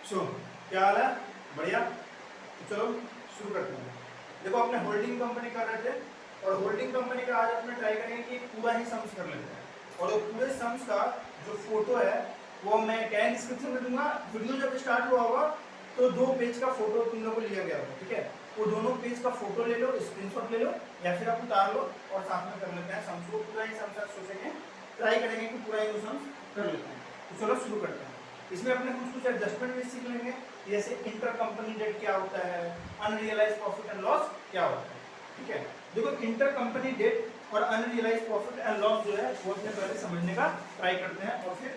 सो क्या हाल है? बढ़िया। तो चलो शुरू करते हैं। देखो अपने होल्डिंग कंपनी कर रहे थे और होल्डिंग कंपनी का आज अपने ट्राई करेंगे कि पूरा ही सम्स कर लेते हैं। और वो पूरे सम्स का जो फोटो है वो मैं क्या डिस्क्रिप्शन में दूंगा। वीडियो जब स्टार्ट हुआ होगा तो 2 पेज का फोटो तुम लोग को लिया गया होगा, ठीक है? वो दोनों पेज का फोटो ले लो, स्क्रीनशॉट ले लो या फिर आप उतार लो और साथ में कर लेते हैं सम्स को। पूरा ही सम्स सोचेंगे, ट्राई करेंगे कि पूरा ही सम्स कर लेते हैं। तो चलो शुरू करते हैं। इसमें अपने कुछ एडजस्टमेंट भी सीख लेंगे, जैसे इंटर कंपनी डेट क्या होता है, अनरियलाइज प्रॉफिट एंड लॉस क्या होता है, ठीक है? देखो इंटर कंपनी डेट और अनरियलाइज प्रॉफिट एंड लॉस जो है वो अपने पहले समझने का ट्राई करते हैं और फिर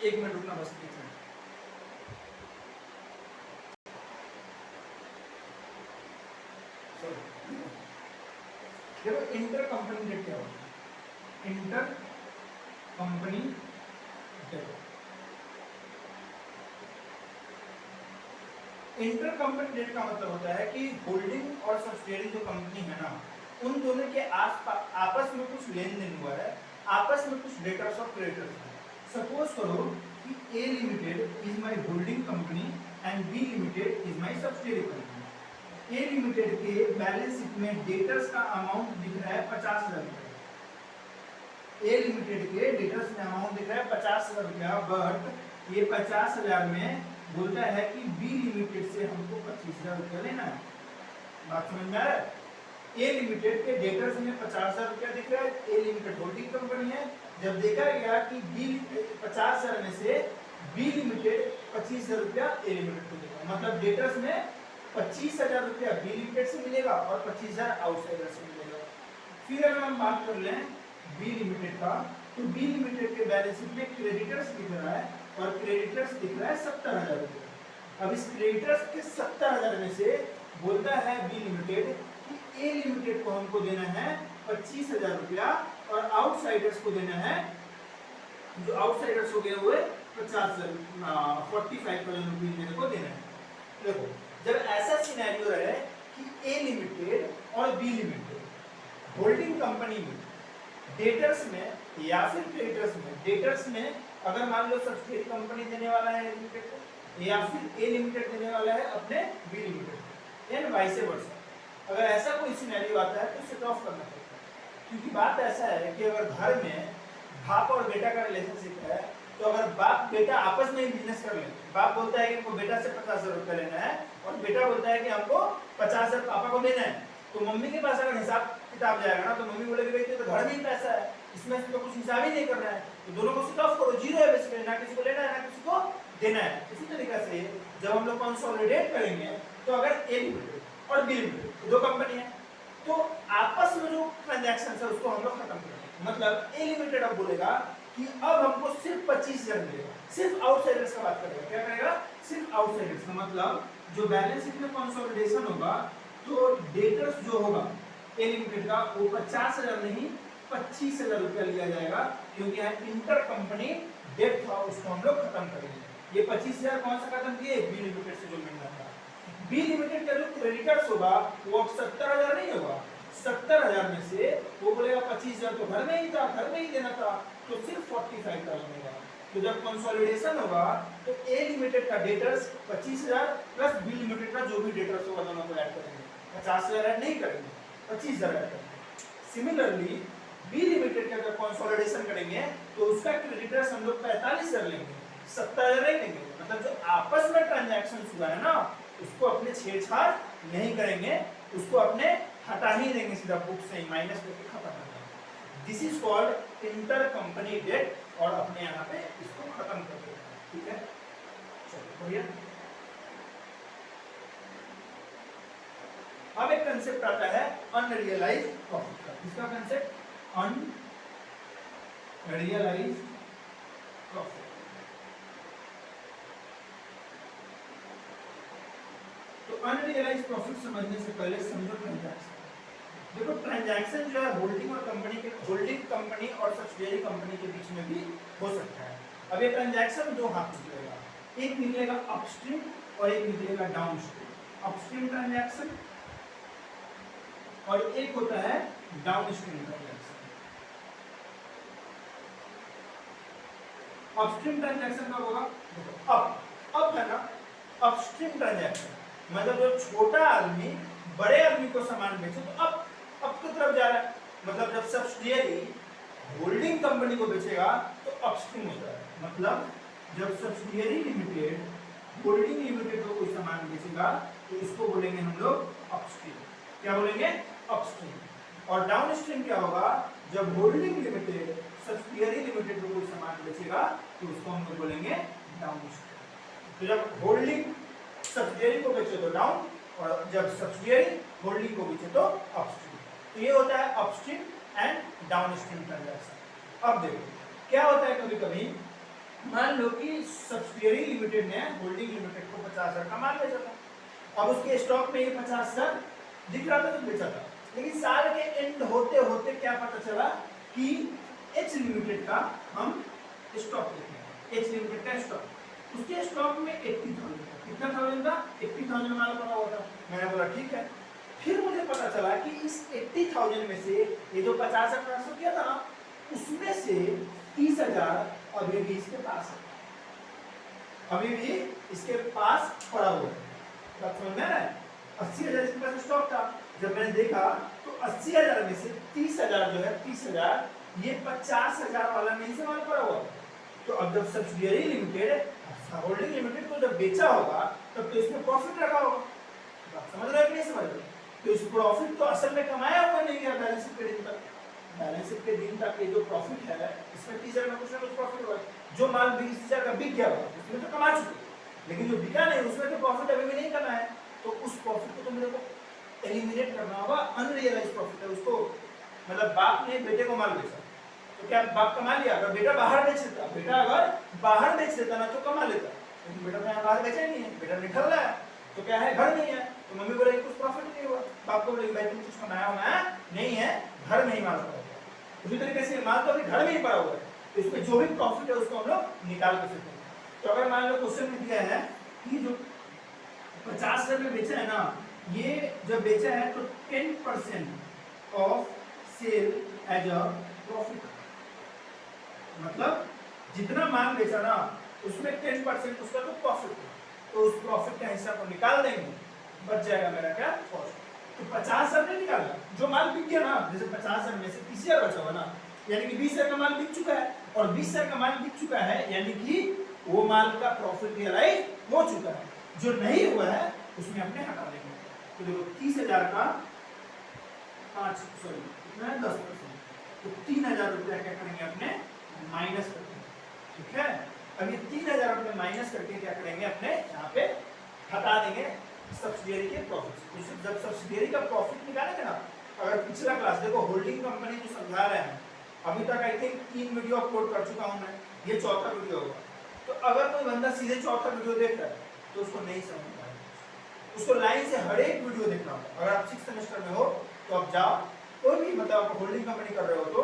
1 मिनट रुकना बस देखते हैं। देखो इंटर कंपनी डेट क्या होता है? Inter company debt, inter company debt का मतलब होता है कि होल्डिंग और सब्सिडियरी जो कंपनी है ना, उन दोनों के आपस में कुछ लेन देन हुआ है, आपस में कुछ डेटर्स और क्रेडिटर्स हैं। सपोज करो कि A limited is my holding company and B limited is my subsidiary company. A limited के बैलेंस शीट में डेटर्स का अमाउंट दिख रहा है 50,000 रुपये। ए लिमिटेड के डेटर्स में अमाउंट दिख रहा है 50,000 रुपया, बट ये 50,000 में बोलता है कि बी लिमिटेड से हमको 25,000 रुपया लेना है। बात समझ में आ रहा है? ए लिमिटेड के डेटर्स में 50,000 रुपया दिख रहा है, ए लिमिटेड होल्डिंग कंपनी है। जब देखा गया कि बी 50,000 में से बी लिमिटेड 25,000 रुपया ए लिमिटेड को देगा, मतलब डेटर्स में 25,000 रुपया बी लिमिटेड से मिलेगा और 25,000 आउटसाइडर से मिलेगा। फिर अगर हम बात कर लें बी लिमिटेड का, तो बी लिमिटेड के बैलेंस शीट में क्रेडिटर्स दिख रहा है और क्रेडिटर्स दिख रहा है 70,000 रुपये। अब इस क्रेडिटर्स के 70,000 में से बोलता है बी लिमिटेड कि ए लिमिटेड को हमको देना है 25,000 रुपया और आउटसाइडर्स को देना है, जो आउटसाइडर्स हो गए हुए 45,000 रुपये मेरे को देना है। देखो जब ऐसा सिनेरियो है कि ए लिमिटेड और बी लिमिटेड होल्डिंग कंपनी में डेटर्स में या फिर क्रेडिटर्स में, डेटर्स में अगर मान लो सब्सिडियरी कंपनी देने वाला है लिमिटेड को या फिर ए लिमिटेड देने वाला है अपने B limited and vice versa, अगर ऐसा कोई सिनेरियो आता है तो सेट ऑफ करना पड़ता है। क्योंकि बात ऐसा है कि अगर घर में बाप और बेटा का रिलेशनशिप है, तो अगर बाप बेटा आपस में ही बिजनेस कर ले, बाप बोलता है कि हमको बेटा से 50,000 रुपया लेना है और बेटा बोलता है कि हमको 50,000 पापा को देना है, तो मम्मी के पास अगर हिसाब किताब जाएगा ना तो मम्मी बोलेगी भाई तो घर में ही पैसा है, इसमें तो कुछ हिसाब ही नहीं करना है, तो दोनों को सेट ऑफ करो, जीरो है बेसिकली, ना किसी को लेना है ना किसी को देना है। इसी तरीके से जब हम लोग कंसोलिडेट करेंगे तो अगर ए लिमिटेड और बी लिमिटेड दो कंपनी है तो आपस में जो ट्रांजैक्शन है उसको हम लोग खत्म करेंगे। मतलब ए लिमिटेड अब बोलेगा कि अब हमको सिर्फ 25,000 मिलेगा, सिर्फ आउटसाइडर्स का बात करेगा। क्या करेगा? सिर्फ आउटसाइडर्स का, मतलब जो बैलेंस शीट में कंसोलिडेशन होगा तो डेटर्स जो होगा ए लिमिटेड का वो 50,000 नहीं 25,000 रुपया लिया जाएगा, क्योंकि यहाँ इंटर कंपनी डेट था उसको हम लोग खत्म करेंगे। ये 25,000 कौन सा खत्म किए? बी लिमिटेड से जो मिलना था। बी लिमिटेड का जो क्रेडिटर्स होगा वो अब 70,000 नहीं होगा, 70,000 में से वो बोलेगा 25,000 तो घर में ही था, घर में ही देना था, तो सिर्फ 45,000 मिलेगा। तो जब कंसोलिडेशन होगा तो ए लिमिटेड का डेटर्स 25,000 प्लस बी लिमिटेड का जो भी डेटर्स होगा दोनों को ऐड करेंगे, 50,000 ऐड नहीं करेंगे, 25,000 ऐड करेंगे। सिमिलरली बी लिमिटेड का जब कंसोलिडेशन करेंगे तो उसका क्रेडिटर्स हम लोग 45,000 लेंगे, 70,000 नहीं लेंगे। मतलब जो आपस में ट्रांजैक्शन हुआ है ना उसको अपने छेड़छाड़ नहीं करेंगे, उसको अपने हटा ही देंगे, सीधा बुक से ही माइनस करके खत्म कर देंगे। This is called inter company debt और अपने यहाँ पे इसको खत्म कर देंगे। ठीक है, चलो बढ़िया। अब एक कंसेप्ट आता है अनरियलाइज प्रॉफिट का। इसका कंसेप्ट अनरियलाइज प्रॉफिट। तो अनरियलाइज प्रॉफिट समझने से पहले समझो ट्रांजैक्शन। देखो ट्रांजैक्शन जो है होल्डिंग और कंपनी के, होल्डिंग कंपनी और सब्सिडियरी कंपनी के बीच में भी हो सकता है। अब ये ट्रांजैक्शन दो हाथ निकलेगा, एक निकलेगा अपस्ट्रीम और एक निकलेगा डाउनस्ट्रीम। अपस्ट्रीम ट्रांजैक्शन और एक होता है डाउनस्ट्रीम ट्रांजैक्शन। अपस्ट्रीम ट्रांजैक्शन कब होगा? अब अब है ना अपस्ट्रीम ट्रांजैक्शन, मतलब जो छोटा आदमी बड़े आदमी को सामान बेचे तो अब की तरफ जा रहा है, मतलब जब सब्सिडियरी होल्डिंग कंपनी को बेचेगा तो अपस्ट्रीम होता है, मतलब जब सब्सिडियरी लिमिटेड होल्डिंग लिमिटेड को कोई सामान बेचेगा तो इसको बोलेंगे हम लोग अपस्ट्रीम। क्या बोलेंगे? अपस्ट्रीम। और डाउनस्ट्रीम क्या होगा? जब होल्डिंग लिमिटेड सब्सिडियरी लिमिटेड को कोई सामान बेचेगा तो उसको हम लोग बोलेंगे डाउनस्ट्रीम। तो जब होल्डिंग सब्सिडियरी को बेचे तो डाउन, और जब सब्सिडियरी होल्डिंग को बेचे तो अपस्ट्रीम। तो ये होता है अपस्ट्रीम एंड डाउनस्ट्रीम ट्रांजैक्शन। अब देखो क्या होता है, कभी कभी मान लो कि सब्सिडियरी लिमिटेड ने होल्डिंग लिमिटेड को 50,000 का माल बेचा था। अब उसके स्टॉक में ये 50,000 दिख रहा था तो बेचा था, लेकिन साल के एंड होते होते क्या पता चला कि एच लिमिटेड का हम स्टॉक देखें, एच लिमिटेड का स्टॉक, उसके स्टॉक में 80,000 कितना थाउजेंड था? 80,000 माल पड़ा हुआ था। मैंने बोला ठीक है। फिर मुझे पता चला कि इस 80,000 में से ये जो 50,000 ट्रांसफर किया था ना, उसमें से 30,000 अभी भी इसके पास है, अभी भी इसके पास पड़ा हुआ है। बात समझ में आ रहा है? 80,000 इसके पास स्टॉक था। जब मैंने देखा तो 80,000 में से 30,000 जो है 30,000 ये 50,000 वाला नहीं से माल पड़ा हुआ। तो अब जब सब्सिडियरी लिमिटेड होल्डिंग लिमिटेड को जब बेचा होगा तब तो इसमें प्रॉफिट रखा होगा। बात समझ रहे हो कि नहीं समझ रहे? तो इस प्रॉफिट तो असल में कमाया हुआ नहीं है बैलेंस शीट के दिन तक। बैलेंस शीट के दिन तक ये जो प्रॉफिट है इसमें 30,000 का कुछ ना कुछ प्रॉफिट हुआ। जो माल 20,000 का बिक गया हुआ उसमें तो कमा चुके, लेकिन जो बिका नहीं उसमें तो प्रॉफिट अभी भी नहीं कमाया है। तो उस प्रॉफिट को तो मेरे को एलिमिनेट करना होगा। अनरियलाइज्ड प्रॉफिट है, उसको मतलब बाप ने बेटे को माल बेचा तो क्या बाप कमा लिया? अगर बेटा बाहर बेच देता, बेटा अगर बाहर बेच देता ना तो कमा लेता, लेकिन बेटा ने बाहर बेचा ही नहीं है, बेटा निकल रहा है तो क्या है, घर नहीं है। तो मम्मी बोले कुछ प्रॉफिट नहीं हुआ, बाप को बोले भाई तुम कुछ कमाया होना नहीं है, घर में ही माल पड़ा हुआ है। उसी तरीके से माल तो अभी घर में ही पड़ा हुआ है, तो इसमें जो भी प्रॉफिट है उसको हम लोग निकाल के सकते हैं। तो अगर मान लो क्वेश्चन में दिया है कि जो 50,000 में बेचा है ना, ये जब बेचा है तो 10% of sale as a profit, मतलब जितना माल बेचा ना उसमें 10% उसका तो प्रॉफिट है, तो उस प्रॉफिट का हिस्सा को निकाल देंगे, बच जाएगा मेरा क्या? कॉस्ट। तो 50,000 नहीं निकालना, जो माल बिक गया ना, जैसे 50,000 में से 30,000 बचा हुआ ना, यानी कि 20,000 का माल बिक चुका है, और 20,000 का माल बिक चुका है यानी कि वो माल का प्रॉफिट रियलाइज हो चुका है। जो नहीं हुआ है उसमें अपने हटा देंगे। तो देखो 30,000 का 10%, तो 3,000 रुपया क्या करेंगे अपने माइनस करके, ठीक है। अब ये 3,000 रुपये माइनस करके क्या करेंगे अपने यहाँ पे हटा देंगे सब्सिडियरी के प्रॉफिट। जब सब्सिडियरी का प्रॉफिट निकालेंगे ना, अगर पिछला क्लास देखो होल्डिंग कंपनी जो समझा रहे हैं अभी तक आई थिंक 3 वीडियो अपलोड कर चुका हूँ मैं, ये चौथा वीडियो होगा। तो अगर कोई बंदा सीधे चौथा वीडियो देख रहा है तो उसको नहीं समझ पाएगा, उसको लाइन से हर एक वीडियो देखना होगा। अगर आप 6th सेमेस्टर में हो तो आप जाओ, कोई भी मतलब आप होल्डिंग कंपनी कर रहे हो तो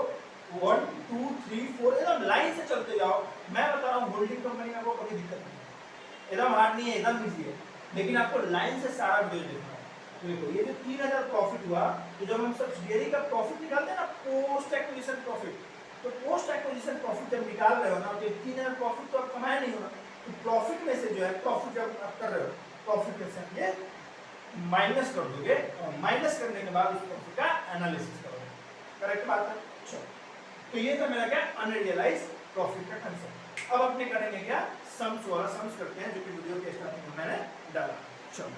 1 2 3 4 एकदम लाइन से चलते जाओ। मैं बता रहा हूँ होल्डिंग कंपनी में आपको कभी दिक्कत नहीं, एकदम हार्ड नहीं है, एकदम इजी है, लेकिन आपको लाइन से सारा वीडियो देखना है। तो देखो ये जो 3,000 प्रॉफिट हुआ, तो जब हम सब्सिडियरी का प्रॉफिट निकालते हैं ना पोस्ट एक्विजिशन प्रॉफिट, तो पोस्ट एक्विजिशन प्रॉफिट जब निकाल रहे हो ना तो 3,000 प्रॉफिट तो आप कमाया नहीं होगा, तो प्रॉफिट में से जो है प्रॉफिट जब आप कर रहे हो प्रॉफिट में से आप ये माइनस कर दोगे, और माइनस करने के बाद उस प्रॉफिट का एनालिसिस करोगे। करेक्ट बात है? चलो, तो ये था मेरा क्या अनरियलाइज्ड प्रॉफिट का कंसेप्ट। अब अपने करेंगे क्या सम्स वाला, सम्स करते हैं जो कि वीडियो के स्टार्टिंग में मैंने डाला। चलो